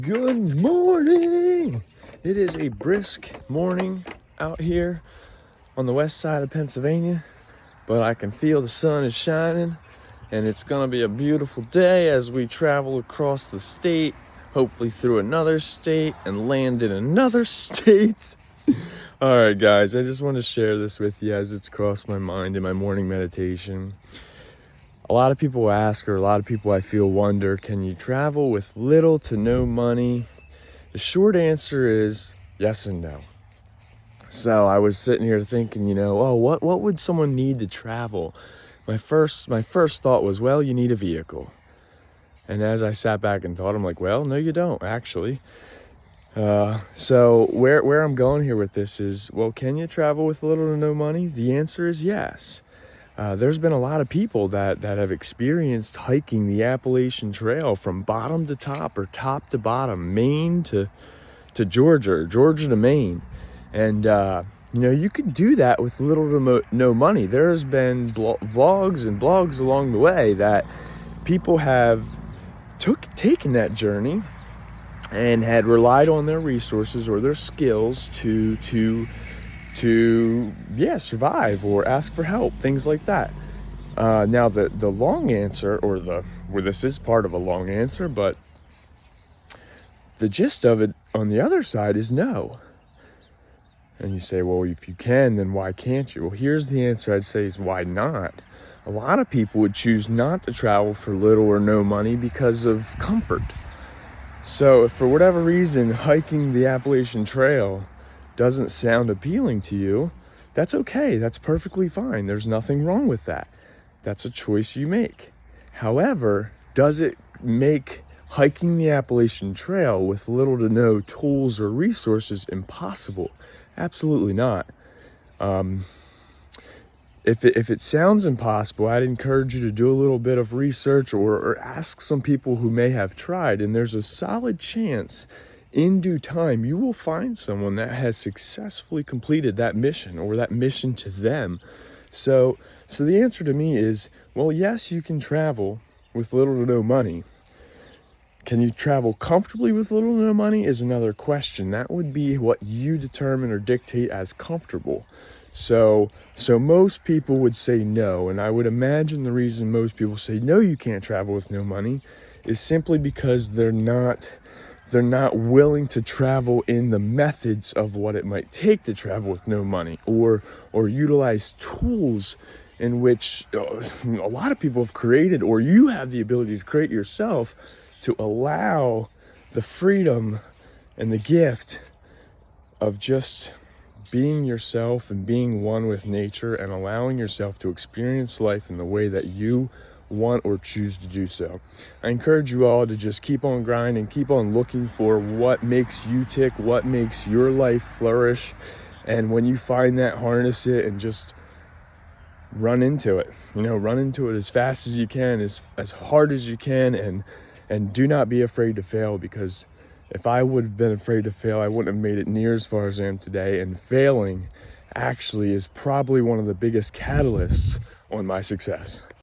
Good morning! It is a brisk morning out here on the west side of Pennsylvania, but I can feel the sun is shining, and it's gonna be a beautiful day as we travel across the state, hopefully through another state and land in another state. All right, guys, I just want to share this with you as it's crossed my mind in my morning meditation. A lot of people ask, or a lot of people I feel wonder, can you travel with little to no money? The short answer is yes and no. So I was sitting here thinking, what would someone need to travel? My first thought was, well, you need a vehicle. And as I sat back and thought, I'm like, well, no, you don't, actually. So where I'm going here with this is, well, can you travel with little to no money? The answer is yes. There's been a lot of people that have experienced hiking the Appalachian Trail from bottom to top or top to bottom, Maine to Georgia, or Georgia to Maine. And, you can do that with little to no money. There's been vlogs and blogs along the way that people have taken that journey and had relied on their resources or their skills to survive or ask for help, things like that. Now the long answer, where this is part of a long answer, but the gist of it on the other side is no. And you say, well, if you can, then why can't you? Well, here's the answer I'd say is why not? A lot of people would choose not to travel for little or no money because of comfort. So if for whatever reason hiking the Appalachian Trail doesn't sound appealing to you, that's okay. That's perfectly fine. There's nothing wrong with that. That's a choice you make. However, does it make hiking the Appalachian Trail with little to no tools or resources impossible? Absolutely not. If it sounds impossible, I'd encourage you to do a little bit of research or ask some people who may have tried, and there's a solid chance in due time you will find someone that has successfully completed that mission or that mission to them. So the answer to me is, well, yes, you can travel with little to no money. Can you travel comfortably with little to no money is another question. That would be what you determine or dictate as comfortable. So most people would say no, and I would imagine the reason most people say no, you can't travel with no money is simply because they're not willing to travel in the methods of what it might take to travel with no money, or utilize tools in which a lot of people have created, or you have the ability to create yourself, to allow the freedom and the gift of just being yourself and being one with nature and allowing yourself to experience life in the way that you want or choose to do so. I encourage you all to just keep on grinding, keep on looking for what makes you tick, what makes your life flourish. And when you find that, harness it and just run into it. Run into it as fast as you can, as hard as you can, and do not be afraid to fail, because if I would have been afraid to fail, I wouldn't have made it near as far as I am today. And failing actually is probably one of the biggest catalysts on my success.